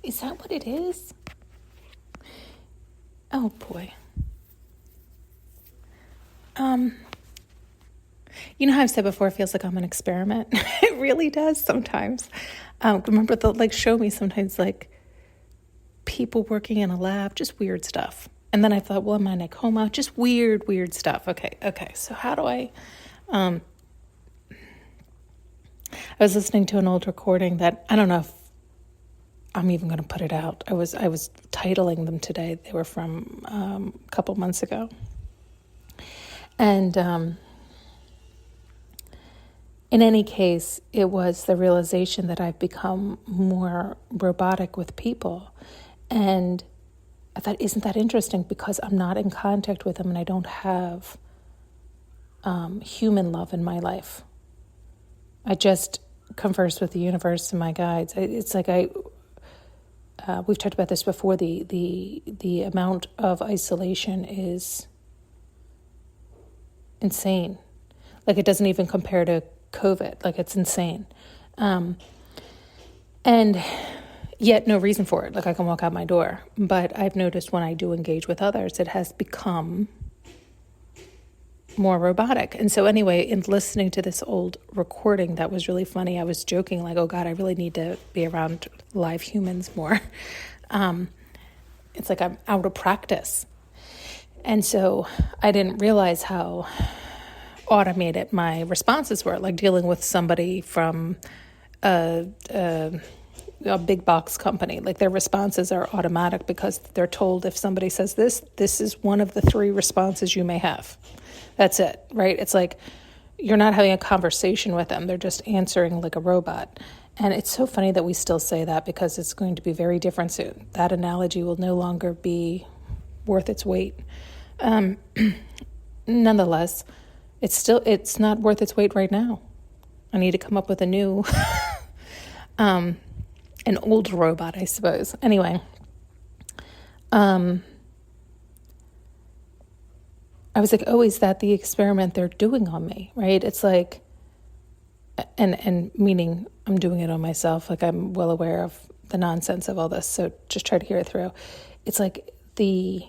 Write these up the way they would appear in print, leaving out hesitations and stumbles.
Is that what it is? Oh boy. You know how I've said before, it feels like I'm an experiment. It really does sometimes. Remember they'll show me sometimes people working in a lab, just weird stuff. And then I thought, well, am I in a coma? Just weird stuff. Okay. So how do I was listening to an old recording that I don't know if I'm even going to put it out. I was titling them today. They were from a couple months ago. And in any case, it was the realization that I've become more robotic with people. And I thought, isn't that interesting? Because I'm not in contact with them and I don't have human love in my life. I just converse with the universe and my guides. It's like we've talked about this before. The amount of isolation is insane. It doesn't even compare to COVID. It's insane. And yet no reason for it. I can walk out my door. But I've noticed when I do engage with others, it has become more robotic. And so anyway, in listening to this old recording, that was really funny. I was joking oh God, I really need to be around live humans more. It's like I'm out of practice. And so I didn't realize how automated my responses were, dealing with somebody from a big box company. Their responses are automatic because they're told if somebody says this is one of the 3 responses you may have. That's it, right? It's you're not having a conversation with them. They're just answering like a robot. And it's so funny that we still say that because it's going to be very different soon. That analogy will no longer be worth its weight. Nonetheless, it's not worth its weight right now. I need to come up with a new, an old robot, I suppose. Anyway, I was oh, is that the experiment they're doing on me, right? It's and meaning I'm doing it on myself. I'm well aware of the nonsense of all this, so just try to hear it through. It's the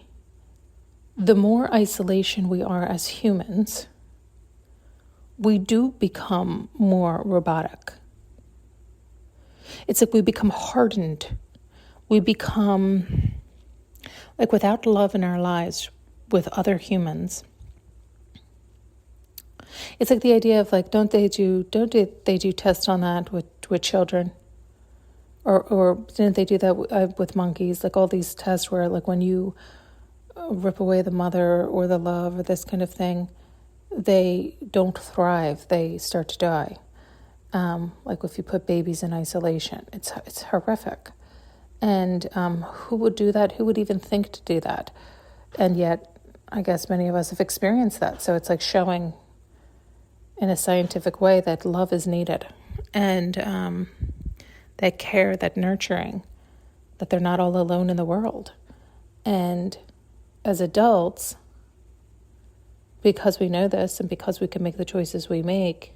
more isolation we are as humans, we do become more robotic. It's we become hardened. We become without love in our lives with other humans. It's the idea of don't they do tests on that with children? Or didn't they do that with monkeys? All these tests where when you rip away the mother or the love or this kind of thing, they don't thrive. They start to die. If you put babies in isolation, it's horrific. And who would do that? Who would even think to do that? And yet, I guess many of us have experienced that. So it's showing in a scientific way that love is needed. And that care, that nurturing, that they're not all alone in the world. And as adults, because we know this and because we can make the choices we make,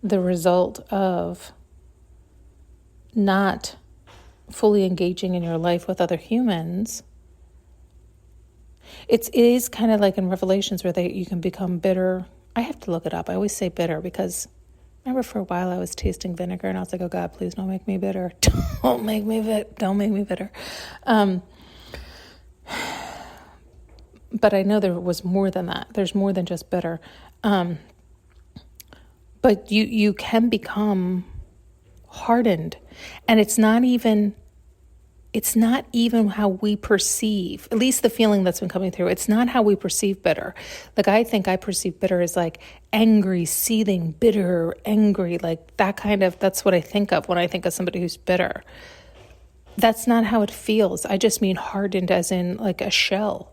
the result of not fully engaging in your life with other humans, it is kind of in Revelations where you can become bitter. I have to look it up. I always say bitter because remember for a while I was tasting vinegar and I was oh God, please don't make me bitter. Don't make me bitter. But I know there was more than that. There's more than just bitter. But you can become hardened, and it's not even how we perceive, at least the feeling that's been coming through. It's not how we perceive bitter. I think I perceive bitter as angry, seething, bitter, angry, that that's what I think of when I think of somebody who's bitter. That's not how it feels. I just mean hardened as in a shell.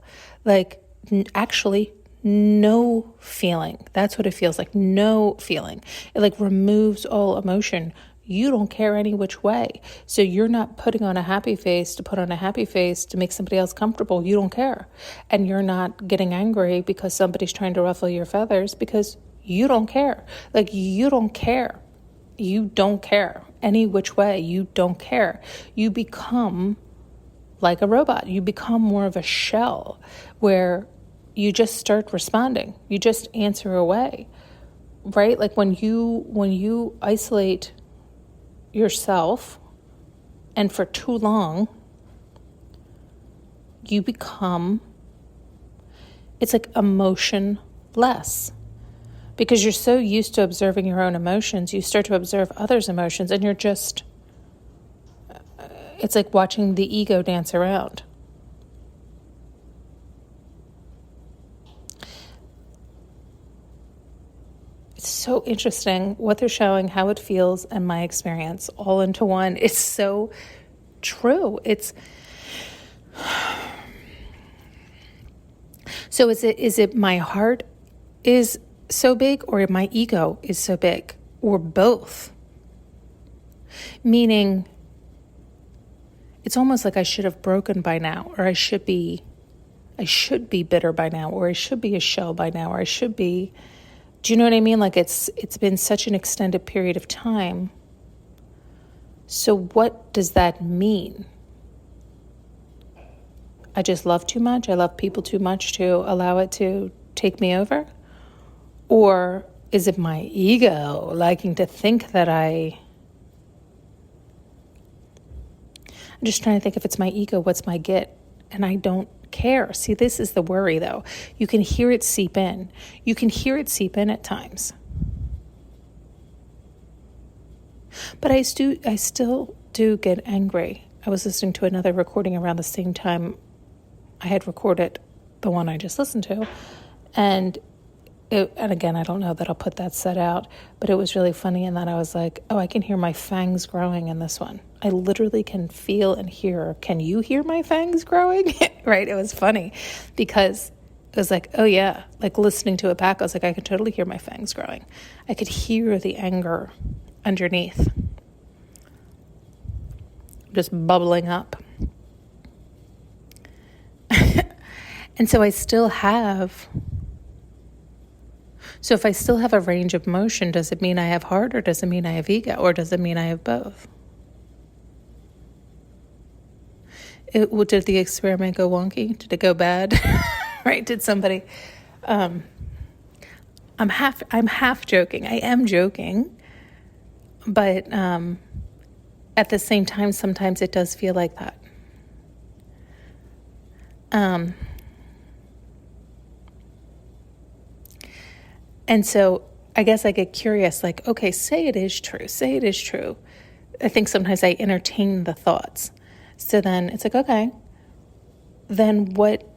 Actually, no feeling. That's what it feels like. No feeling. It removes all emotion. You don't care any which way. So you're not putting on a happy face to put on a happy face to make somebody else comfortable. You don't care. And you're not getting angry because somebody's trying to ruffle your feathers because you don't care. You don't care. You don't care. Any which way, you don't care. You become like a robot. You become more of a shell where you just start responding. You just answer away, right? Like when you isolate yourself and for too long, you become, it's like emotionless. Because you're so used to observing your own emotions, you start to observe others' emotions, and you're just, it's like watching the ego dance around. It's so interesting what they're showing, how it feels, and my experience all into one. It's so true. So is it my heart is so big, or my ego is so big, or both? Meaning, it's almost like I should have broken by now, or I should be bitter by now, or I should be a shell by now, or I should be, do you know what I mean? Like it's been such an extended period of time. So what does that mean? I just love too much. I love people too much to allow it to take me over. Or is it my ego liking to think that I'm just trying to think, if it's my ego, what's my get? And I don't care. See, this is the worry, though. You can hear it seep in. You can hear it seep in at times. But I still do get angry. I was listening to another recording around the same time I had recorded the one I just listened to. And again, I don't know that I'll put that set out, but it was really funny in that I was like, oh, I can hear my fangs growing in this one. I literally can feel and hear. Can you hear my fangs growing? Right? It was funny because it was like, oh yeah, like listening to it back, I was like, I could totally hear my fangs growing. I could hear the anger underneath, just bubbling up. And so if I still have a range of motion, does it mean I have heart, or does it mean I have ego, or does it mean I have both? Did the experiment go wonky? Did it go bad? Right? Did somebody? I'm half joking. I am joking, but at the same time, sometimes it does feel like that. And so I guess I get curious, like, okay, say it is true. Say it is true. I think sometimes I entertain the thoughts. So then it's like, okay, then what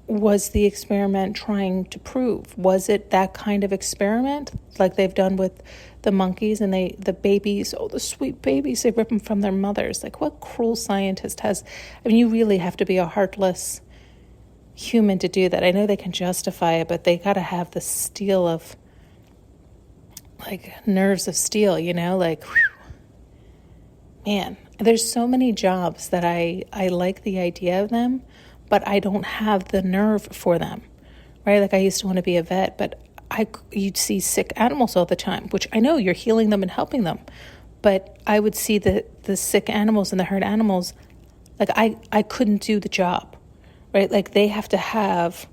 was the experiment trying to prove? Was it that kind of experiment like they've done with the monkeys and the babies, oh, the sweet babies, they rip them from their mothers. Like, what cruel scientist has, I mean, you really have to be a heartless human to do that. I know they can justify it, but they got to have the steel of, like, nerves of steel, you know, like, whew. Man, there's so many jobs that I like the idea of them, but I don't have the nerve for them, right? Like, I used to want to be a vet, but you'd see sick animals all the time, which I know you're healing them and helping them, but I would see the sick animals and the hurt animals, like, I couldn't do the job. Right? Like, they have to have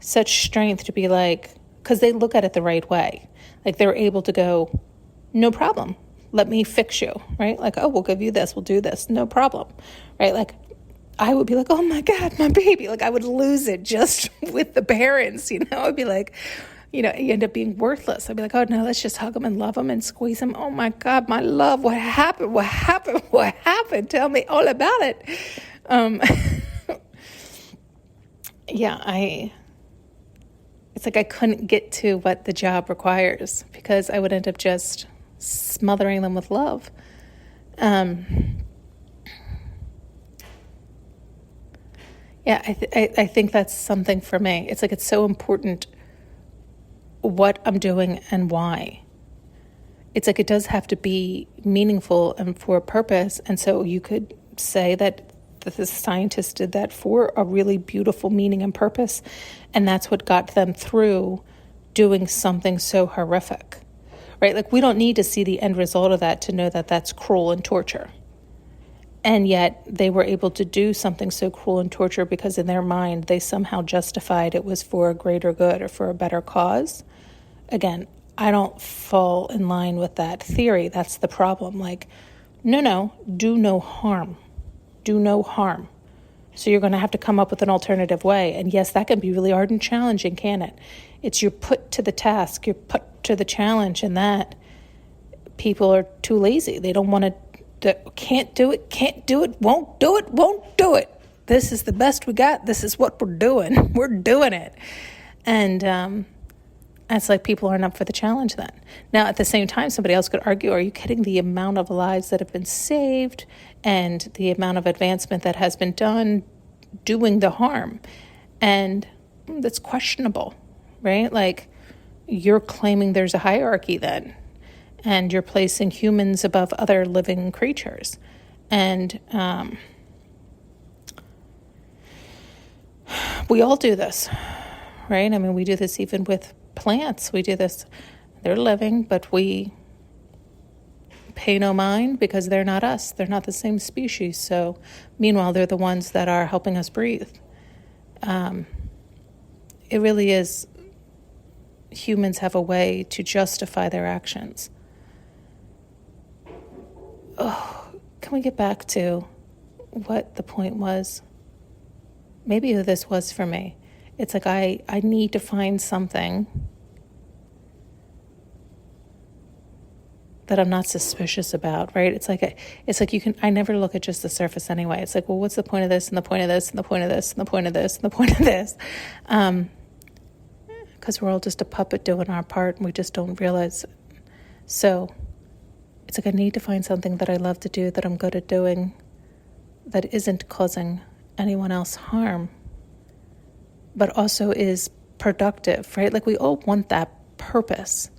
such strength to be like, because they look at it the right way. Like, they're able to go, no problem. Let me fix you. Right? Like, oh, we'll give you this. We'll do this. No problem. Right? Like, I would be like, oh my God, my baby. Like, I would lose it just with the parents, you know? I'd be like, you know, you end up being worthless. I'd be like, oh no, let's just hug them and love them and squeeze them. Oh my God, my love. What happened? What happened? What happened? Tell me all about it. Yeah, it's like I couldn't get to what the job requires because I would end up just smothering them with love. Yeah, I think that's something for me. It's like, it's so important what I'm doing and why. It's like, it does have to be meaningful and for a purpose. And so you could say that the scientists did that for a really beautiful meaning and purpose, and that's what got them through doing something so horrific, right? Like, we don't need to see the end result of that to know that that's cruel and torture. And yet they were able to do something so cruel and torture because in their mind they somehow justified it was for a greater good or for a better cause. Again, I don't fall in line with that theory. That's the problem. Like, no, do no harm. Do no harm. So you're going to have to come up with an alternative way. And yes, that can be really hard and challenging, can it? It's you're put to the task, you're put to the challenge, and that people are too lazy. They don't want to, can't do it, won't do it. This is the best we got. This is what we're doing. We're doing it. And it's like people aren't up for the challenge then. Now, at the same time, somebody else could argue, are you kidding? The amount of lives that have been saved and the amount of advancement that has been done doing the harm. And that's questionable, right? Like, you're claiming there's a hierarchy then, and you're placing humans above other living creatures. And we all do this, right? I mean, we do this even with plants. We do this. They're living, but we pay no mind because they're not us. They're not the same species. So meanwhile, they're the ones that are helping us breathe. It really is, humans have a way to justify their actions. Oh, can we get back to what the point was? Maybe who this was for me. It's like I need to find something that I'm not suspicious about, right? It's like I never look at just the surface anyway. It's like, well, what's the point of this and the point of this and the point of this and the point of this and the point of this? Because we're all just a puppet doing our part and we just don't realize it. So it's like I need to find something that I love to do, that I'm good at doing, that isn't causing anyone else harm, but also is productive, right? Like, we all want that purpose.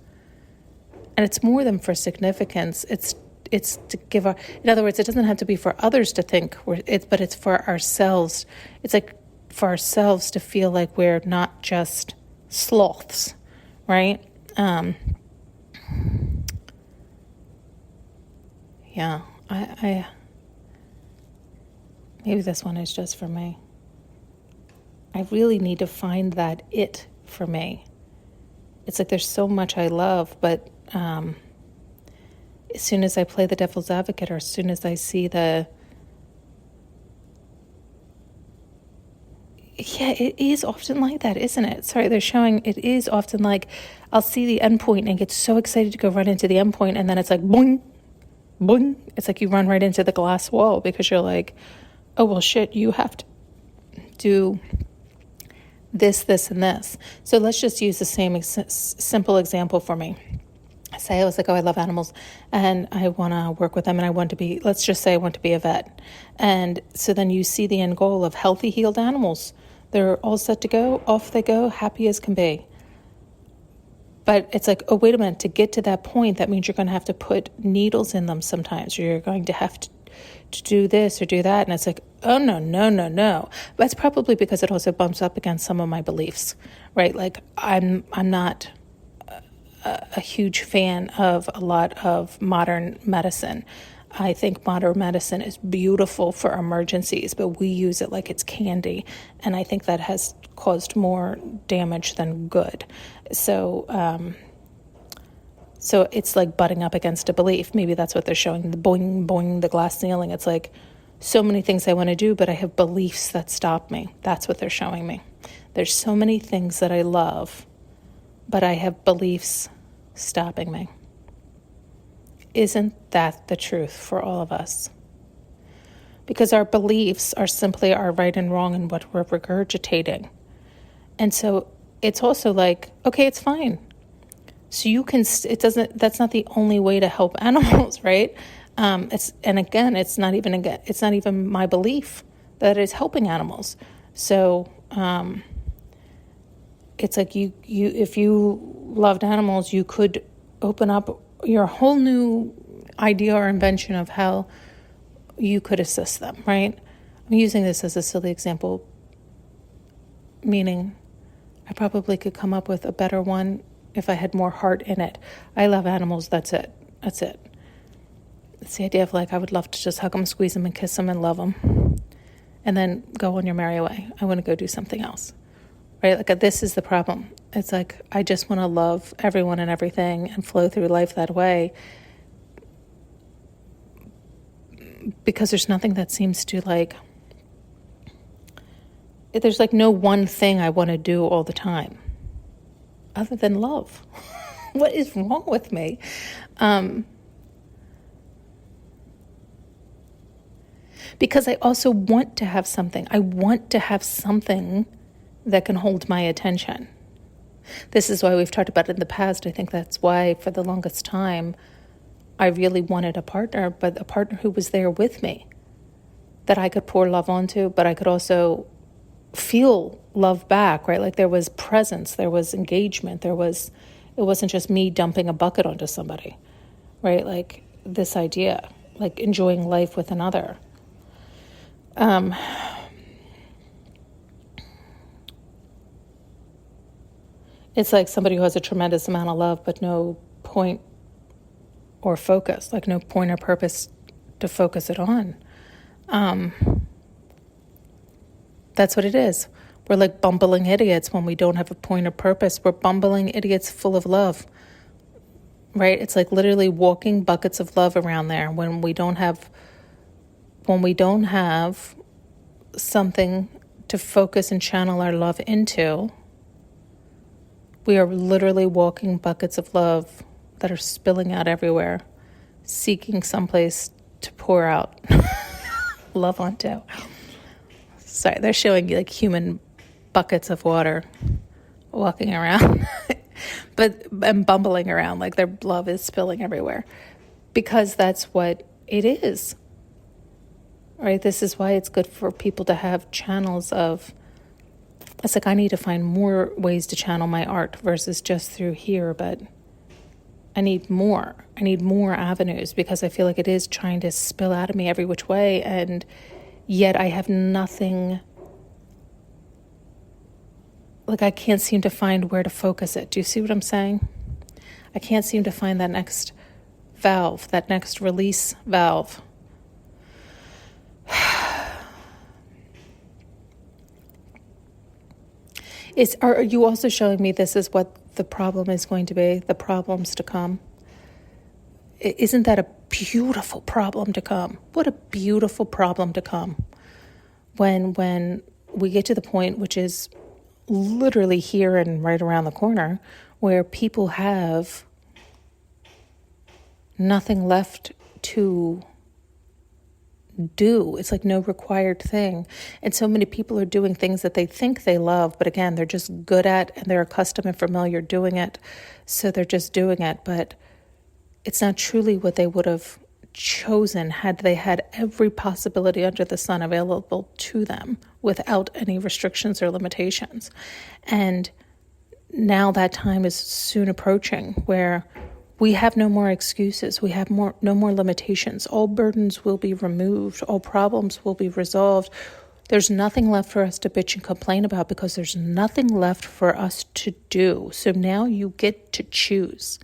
And it's more than for significance. It's to give in other words, it doesn't have to be for others to think, but it's for ourselves. It's like for ourselves to feel like we're not just sloths, right? Yeah, I maybe this one is just for me. I really need to find that it for me. It's like there's so much I love, but as soon as I play the devil's advocate, or as soon as I see it is often like that, isn't it? Sorry, they're showing it is often like I'll see the end point and get so excited to go run into the end point, and then it's like boing, boing. It's like you run right into the glass wall because you're like, oh, well, shit, you have to do this, and this. So let's just use the same simple example for me. Say I was like, oh, I love animals and I want to work with them and I want to be, let's just say I want to be a vet. And so then you see the end goal of healthy, healed animals. They're all set to go, off they go, happy as can be. But it's like, oh, wait a minute, to get to that point, that means you're going to have to put needles in them sometimes, or you're going to have to do this or do that. And it's like, oh, no. That's probably because it also bumps up against some of my beliefs, right? Like I'm not a huge fan of a lot of modern medicine. I think modern medicine is beautiful for emergencies, but we use it like it's candy. And I think that has caused more damage than good. So it's like butting up against a belief. Maybe that's what they're showing, the boing, boing, the glass ceiling. It's like so many things I want to do, but I have beliefs that stop me. That's what they're showing me. There's so many things that I love, but I have beliefs stopping me. Isn't that the truth for all of us? Because our beliefs are simply our right and wrong and what we're regurgitating. And so it's also like, okay, it's fine. So you can, that's not the only way to help animals, right? It's not even my belief that it's helping animals. So, it's like if you loved animals, you could open up your whole new idea or invention of how you could assist them, right? I'm using this as a silly example, meaning I probably could come up with a better one if I had more heart in it. I love animals, that's it. It's the idea of like, I would love to just hug them, squeeze them, and kiss them and love them, and then go on your merry way. I want to go do something else, right? Like, this is the problem. It's like, I just want to love everyone and everything and flow through life that way, because there's nothing that seems to like, there's like no one thing I want to do all the time other than love. What is wrong with me? Because I also want to have something. I want to have something that can hold my attention. This is why we've talked about it in the past. I think that's why for the longest time I really wanted a partner, but a partner who was there with me, that I could pour love onto, but I could also feel love back, right? Like, there was presence, there was engagement, it wasn't just me dumping a bucket onto somebody, right? Like, this idea, like enjoying life with another. It's like somebody who has a tremendous amount of love, but no point or focus, like no point or purpose to focus it on. That's what it is. We're like bumbling idiots when we don't have a point of purpose. We're bumbling idiots full of love, right? It's like literally walking buckets of love around there when we don't have something to focus and channel our love into. We are literally walking buckets of love that are spilling out everywhere, seeking someplace to pour out love onto. Sorry, they're showing you like human buckets of water walking around, and bumbling around like their love is spilling everywhere, because that's what it is, right? This is why it's good for people to have channels of, it's like, I need to find more ways to channel my art versus just through here, but I need more avenues, because I feel like it is trying to spill out of me every which way, and yet I have nothing, like I can't seem to find where to focus it. Do you see what I'm saying? I can't seem to find that next valve, that next release valve. Are you also showing me this is what the problem is going to be, the problems to come? Isn't that a beautiful problem to come? What a beautiful problem to come. When we get to the point, which is literally here and right around the corner, where people have nothing left to do. It's like no required thing. And so many people are doing things that they think they love, but again, they're just good at, and they're accustomed and familiar doing it. So they're just doing it, but it's not truly what they would have chosen had they had every possibility under the sun available to them without any restrictions or limitations. And now that time is soon approaching where we have no more excuses. We have no more limitations. All burdens will be removed. All problems will be resolved. There's nothing left for us to bitch and complain about, because there's nothing left for us to do. So now you get to choose.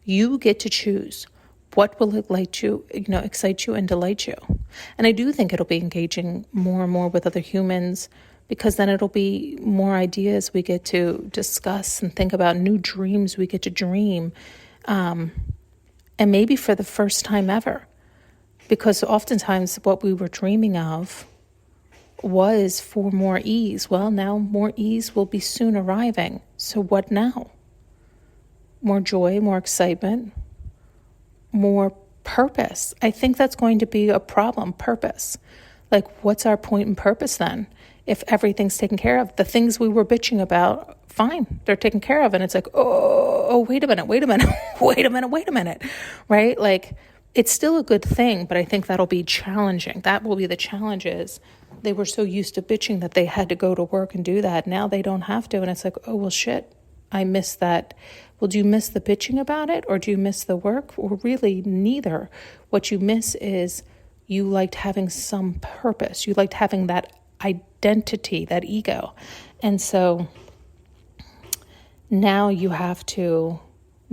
You get to choose what will excite you and delight you. And I do think it'll be engaging more and more with other humans, because then it'll be more ideas we get to discuss and think about, new dreams we get to dream. And maybe for the first time ever, because oftentimes what we were dreaming of was for more ease. Well, now more ease will be soon arriving. So what now? More joy, more excitement, more purpose. I think that's going to be a problem, purpose. Like, what's our point and purpose then? If everything's taken care of, the things we were bitching about, fine, they're taken care of. And it's like, wait a minute, right? Like, it's still a good thing, but I think that'll be challenging. That will be the challenge. Is they were so used to bitching that they had to go to work and do that. Now they don't have to. And it's like, oh, well, shit, I miss that. Well, do you miss the bitching about it, or do you miss the work? Or really neither. What you miss is you liked having some purpose. You liked having that identity, that ego. And so Now you have to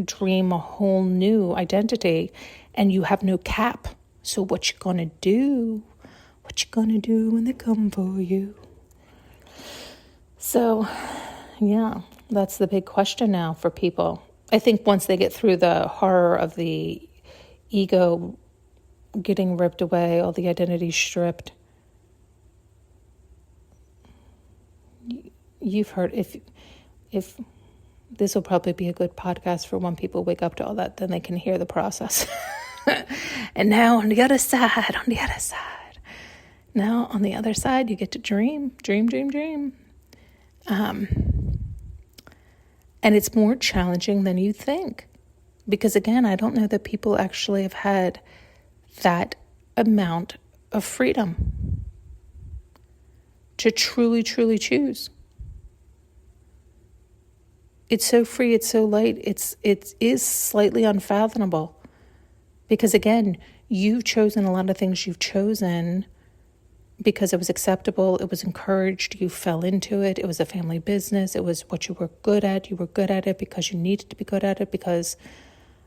dream a whole new identity, and you have no cap. So what you gonna do? What you gonna do when they come for you? So, yeah, that's the big question now for people. I think once they get through the horror of the ego getting ripped away, all the identity stripped, you've heard, if this will probably be a good podcast for when people wake up to all that, then they can hear the process. And now on the other side, now on the other side, you get to dream. And it's more challenging than you think. Because again, I don't know that people actually have had that amount of freedom to truly, truly choose. It's so free, it's so light, it is slightly unfathomable. Because again, you've chosen a lot of things you've chosen because it was acceptable, it was encouraged, you fell into it, it was a family business, it was what you were good at, you were good at it because you needed to be good at it because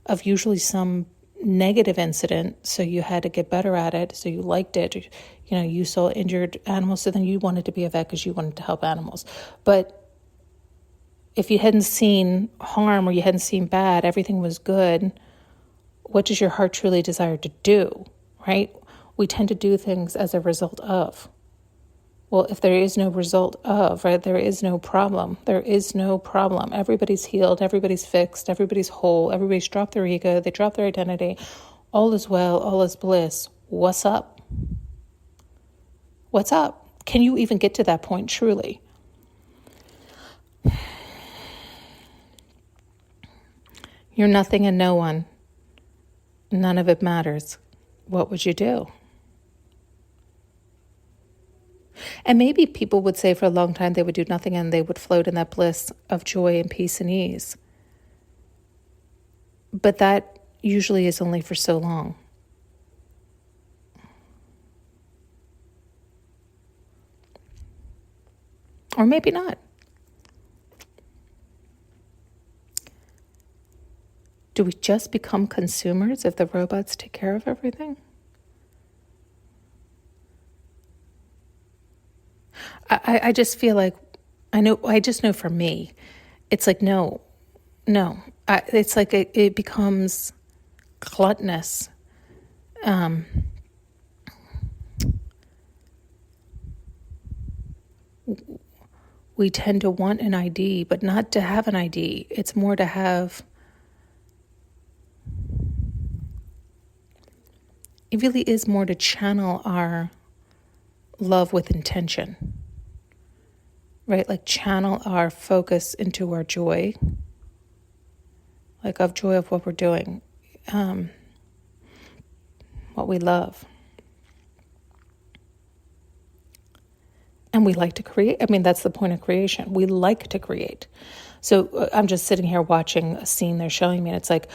of usually some negative incident, so you had to get better at it, so you liked it, you saw injured animals, so then you wanted to be a vet because you wanted to help animals. But if you hadn't seen harm or you hadn't seen bad, everything was good, what does your heart truly desire to do, right? We tend to do things as a result of. Well, if there is no result of, right, there is no problem. There is no problem. Everybody's healed, everybody's fixed, everybody's whole, everybody's dropped their ego, they dropped their identity. All is well, all is bliss. What's up? What's up? Can you even get to that point truly? You're nothing and no one. None of it matters. What would you do? And maybe people would say for a long time they would do nothing and they would float in that bliss of joy and peace and ease. But that usually is only for so long. Or maybe not. Do we just become consumers if the robots take care of everything? I just feel like, I just know for me, it's like, no. It's like it becomes gluttonous. We tend to want an ID, but not to have an ID. It's more to have... It really is more to channel our love with intention, right? Like channel our focus into our joy, like of joy of what we're doing, what we love. And we like to create. I mean, that's the point of creation. We like to create. So I'm just sitting here watching a scene they're showing me, and it's like,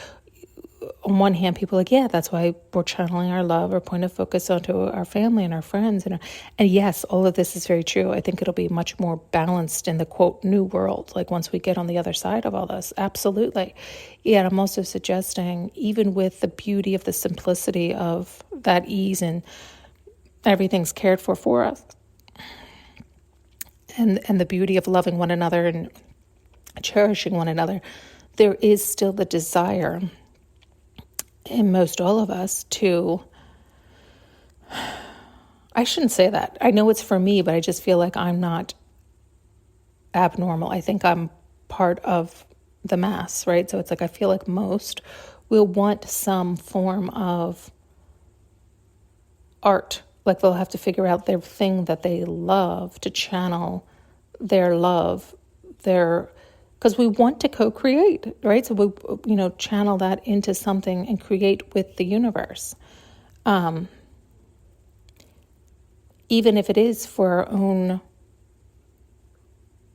on one hand, people are like, yeah, that's why we're channeling our love or point of focus onto our family and our friends. And yes, all of this is very true. I think it'll be much more balanced in the, quote, new world, like once we get on the other side of all this. Absolutely. Yeah, and I'm also suggesting, even with the beauty of the simplicity of that ease and everything's cared for us, and the beauty of loving one another and cherishing one another, there is still the desire in most all of us to, I shouldn't say that. I know it's for me, but I just feel like I'm not abnormal. I think I'm part of the mass, right? So it's like I feel like most will want some form of art. Like they'll have to figure out their thing that they love to channel their love, because we want to co-create, right? So we, channel that into something and create with the universe. Even if it is for our own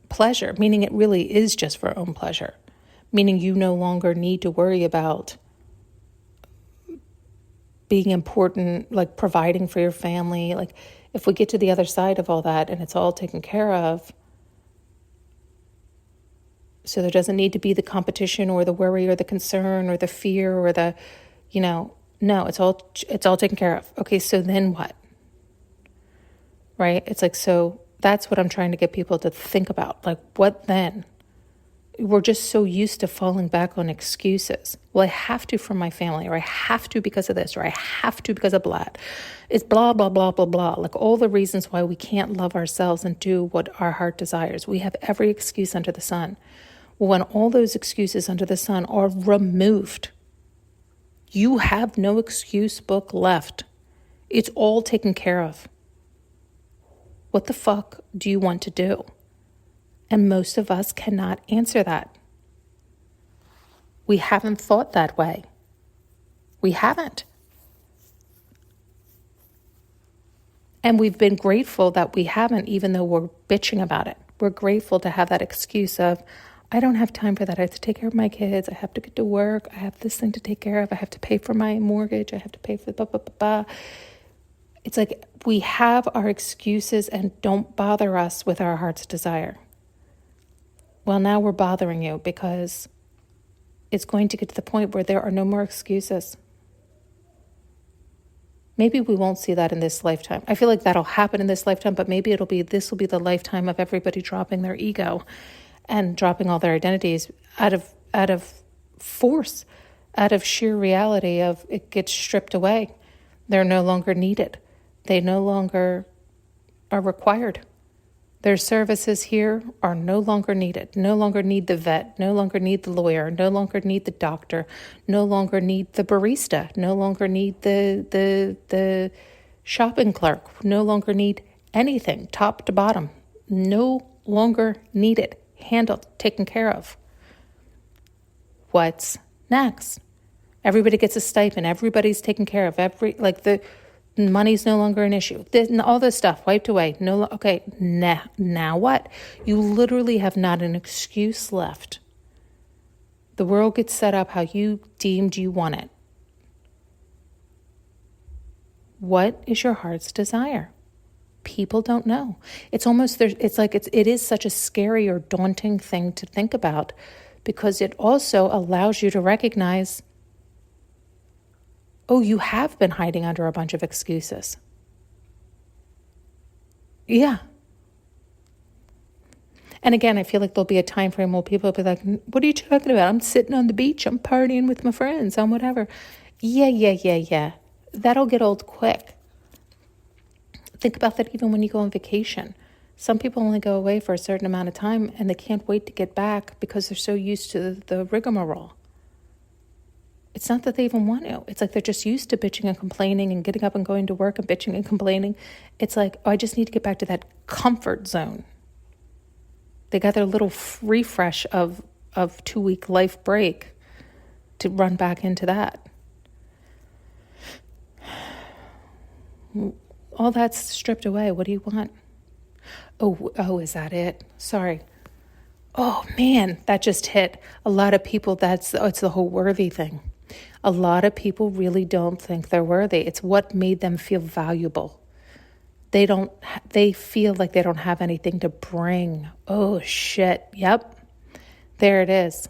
pleasure, meaning it really is just for our own pleasure, meaning you no longer need to worry about being important, like providing for your family. Like if we get to the other side of all that and it's all taken care of, So there doesn't need to be the competition or the worry or the concern or the fear or the, no, it's all taken care of. Okay, so then what? Right? It's like, so that's what I'm trying to get people to think about. Like, what then? We're just so used to falling back on excuses. Well, I have to for my family, or I have to because of this, or I have to because of blah. It's blah, blah, blah, blah, blah. Like all the reasons why we can't love ourselves and do what our heart desires. We have every excuse under the sun. Well, when all those excuses under the sun are removed, you have no excuse book left. It's all taken care of. What the fuck do you want to do? And most of us cannot answer that. We haven't thought that way. We haven't. And we've been grateful that we haven't, even though we're bitching about it. We're grateful to have that excuse of, I don't have time for that. I have to take care of my kids. I have to get to work. I have this thing to take care of. I have to pay for my mortgage. I have to pay for blah, blah, blah, blah. It's like we have our excuses and don't bother us with our heart's desire. Well, now we're bothering you because it's going to get to the point where there are no more excuses. Maybe we won't see that in this lifetime. I feel like that'll happen in this lifetime, but maybe this will be the lifetime of everybody dropping their ego and dropping all their identities out of force, out of sheer reality of it gets stripped away. They're no longer needed. They no longer are required. Their services here are no longer needed, no longer need the vet, no longer need the lawyer, no longer need the doctor, no longer need the barista, no longer need the shopping clerk, no longer need anything, top to bottom, no longer needed, handled, taken care of. What's next? Everybody gets a stipend, everybody's taken care of, the money's no longer an issue. All this stuff wiped away. Okay, now what? You literally have not an excuse left. The world gets set up how you deemed you want it. What is your heart's desire? People don't know. It's almost there. It's like it is such a scary or daunting thing to think about because it also allows you to recognize, oh, you have been hiding under a bunch of excuses. Yeah. And again, I feel like there'll be a time frame where people will be like, what are you talking about? I'm sitting on the beach. I'm partying with my friends. I'm whatever. Yeah. That'll get old quick. Think about that even when you go on vacation. Some people only go away for a certain amount of time and they can't wait to get back because they're so used to the rigmarole. It's not that they even want to. It's like they're just used to bitching and complaining and getting up and going to work and bitching and complaining. It's like, oh, I just need to get back to that comfort zone. They got their little refresh of 2-week life break to run back into that. All that's stripped away. What do you want? Oh, is that it? Sorry. Oh man, that just hit. A lot of people, it's the whole worthy thing. A lot of people really don't think they're worthy. It's what made them feel valuable. They feel like they don't have anything to bring. Oh shit. Yep. There it is.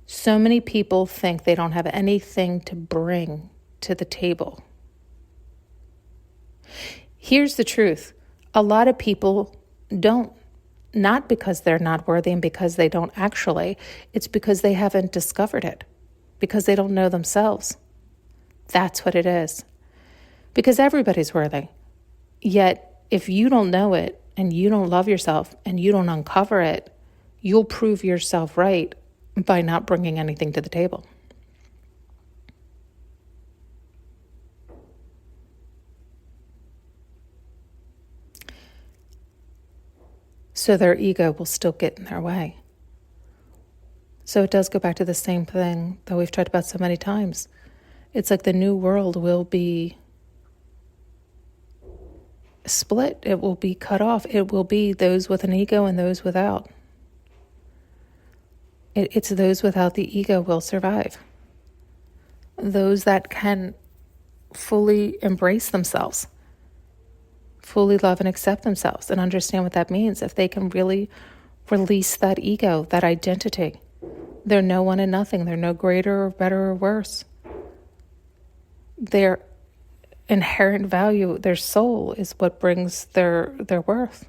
So many people think they don't have anything to bring to the table. Here's the truth. A lot of people don't. Not because they're not worthy and because they don't actually. It's because they haven't discovered it. Because they don't know themselves. That's what it is. Because everybody's worthy. Yet, if you don't know it and you don't love yourself and you don't uncover it, you'll prove yourself right by not bringing anything to the table. So their ego will still get in their way. So it does go back to the same thing that we've talked about so many times. It's like the new world will be split. It will be cut off. It will be those with an ego and those without. It's those without the ego will survive. Those that can fully embrace themselves, fully love and accept themselves and understand what that means. If they can really release that ego, that identity. They're no one and nothing. They're no greater or better or worse. Their inherent value, their soul, is what brings their worth.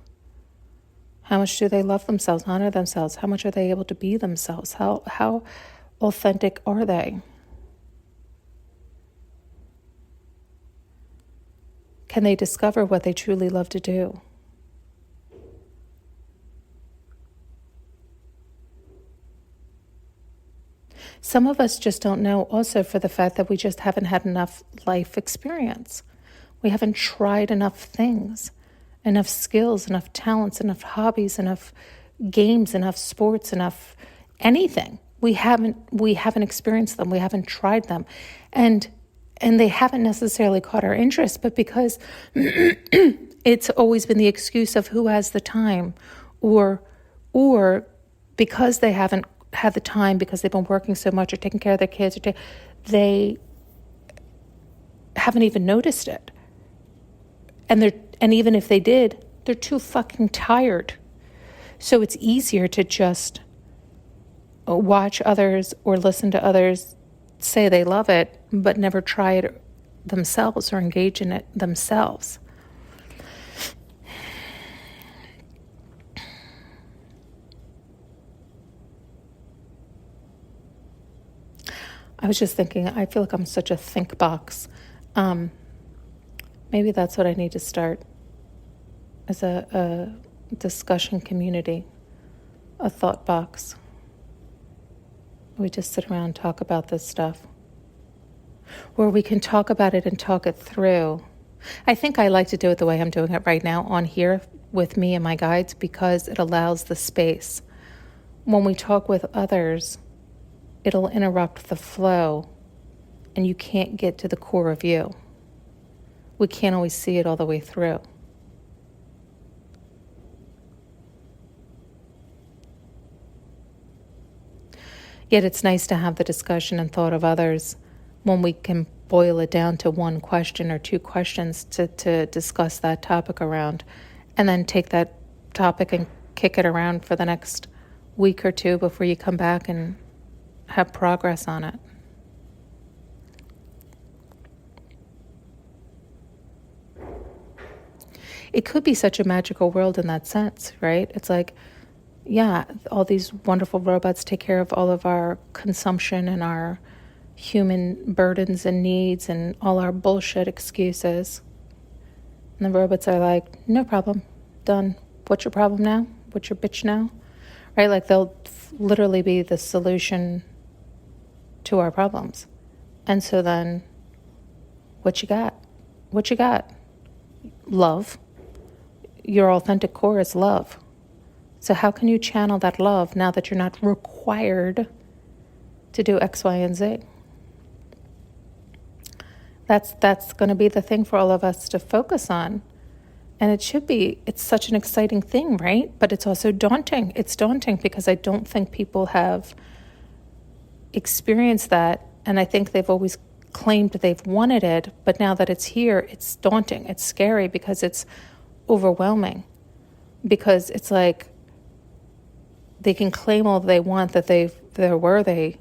How much do they love themselves, honor themselves? How much are they able to be themselves? How authentic are they? Can they discover what they truly love to do? Some of us just don't know also for the fact that we just haven't had enough life experience. We haven't tried enough things, enough skills, enough talents, enough hobbies, enough games, enough sports, enough anything. We haven't experienced them. We haven't tried them. And they haven't necessarily caught our interest, but because it's always been the excuse of who has the time, or because they haven't had the time because they've been working so much or taking care of their kids, they haven't even noticed it. And even if they did, they're too fucking tired. So it's easier to just watch others or listen to others say they love it, but never try it themselves or engage in it themselves. I was just thinking, I feel like I'm such a think box. Maybe that's what I need to start as a discussion community, a thought box. We just sit around and talk about this stuff. Where we can talk about it and talk it through. I think I like to do it the way I'm doing it right now on here with me and my guides, because it allows the space. When we talk with others, it'll interrupt the flow and you can't get to the core of you. We can't always see it all the way through. Yet it's nice to have the discussion and thought of others when we can boil it down to one question or two questions to discuss that topic around, and then take that topic and kick it around for the next week or two before you come back and have progress on it. It could be such a magical world in that sense, right? It's like, yeah, all these wonderful robots take care of all of our consumption and our human burdens and needs and all our bullshit excuses. And the robots are like, no problem, done. What's your problem now? What's your bitch now? Right? Like they'll literally be the solution to our problems. And so then, what you got? What you got? Love. Your authentic core is love. So how can you channel that love now that you're not required to do X, Y, and Z? That's going to be the thing for all of us to focus on. And it's such an exciting thing, right? But it's also daunting. It's daunting because I don't think people have experienced that. And I think they've always claimed they've wanted it. But now that it's here, it's daunting. It's scary because it's overwhelming. Because it's like they can claim all they want, that they're worthy.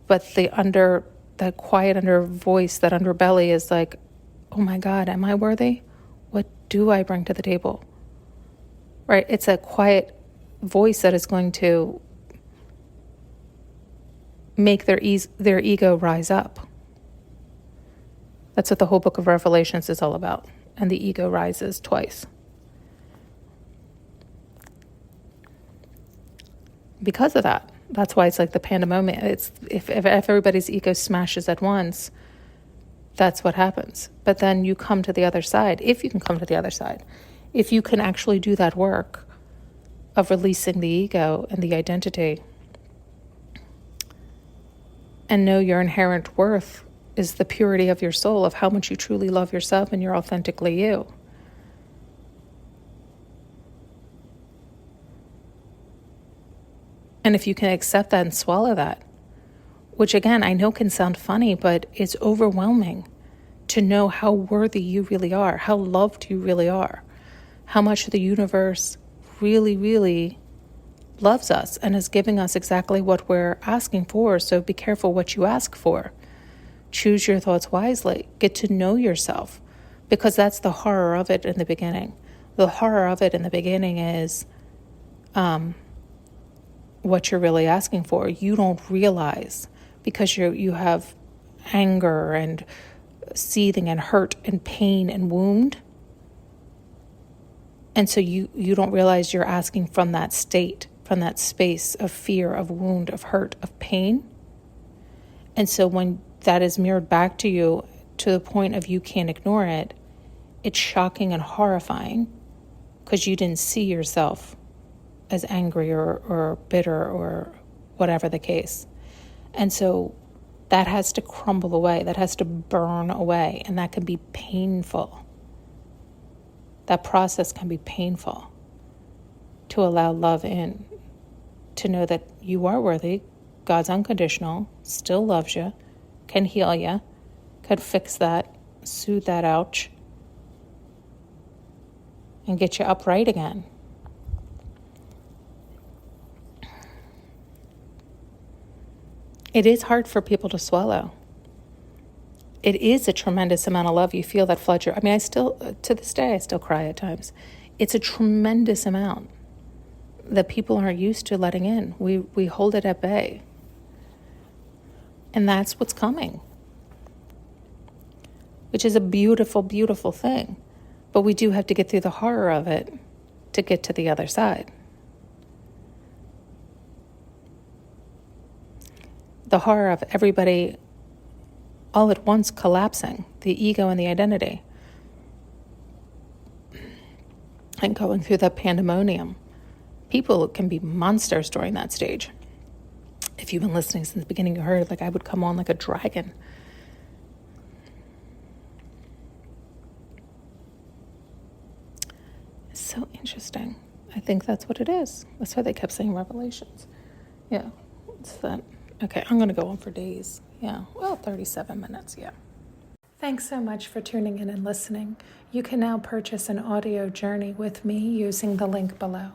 But that quiet under voice, that underbelly is like, oh my God, am I worthy? What do I bring to the table? Right? It's a quiet voice that is going to make their ego rise up. That's what the whole book of Revelations is all about. And the ego rises twice. Because of that. That's why it's like the pandemonium. It's if everybody's ego smashes at once, that's what happens. But then you come to the other side, if you can come to the other side. If you can actually do that work of releasing the ego and the identity and know your inherent worth is the purity of your soul, of how much you truly love yourself and you're authentically you. And if you can accept that and swallow that, which again, I know can sound funny, but it's overwhelming to know how worthy you really are, how loved you really are, how much the universe really, really loves us and is giving us exactly what we're asking for. So be careful what you ask for. Choose your thoughts wisely. Get to know yourself, because that's the horror of it in the beginning. The horror of it in the beginning is what you're really asking for. You don't realize, because you have anger and seething and hurt and pain and wound. And so you don't realize you're asking from that state, from that space of fear, of wound, of hurt, of pain. And so when that is mirrored back to you to the point of you can't ignore it, it's shocking and horrifying, because you didn't see yourself as angry or bitter or whatever the case. And so that has to crumble away. That has to burn away. And that can be painful. That process can be painful, to allow love in, to know that you are worthy. God's unconditional, still loves you, can heal you, can fix that, soothe that ouch, and get you upright again. It is hard for people to swallow. It is a tremendous amount of love. You feel that flood your... I mean, to this day, I still cry at times. It's a tremendous amount that people aren't used to letting in. We hold it at bay. And that's what's coming, which is a beautiful, beautiful thing. But we do have to get through the horror of it to get to the other side. The horror of everybody all at once collapsing, the ego and the identity, and going through that pandemonium. People can be monsters during that stage. If you've been listening since the beginning, you heard, like, I would come on like a dragon. It's so interesting. I think that's what it is. That's why they kept saying revelations. Yeah, it's that. Okay, I'm going to go on for days. Yeah, well, 37 minutes, yeah. Thanks so much for tuning in and listening. You can now purchase an audio journey with me using the link below.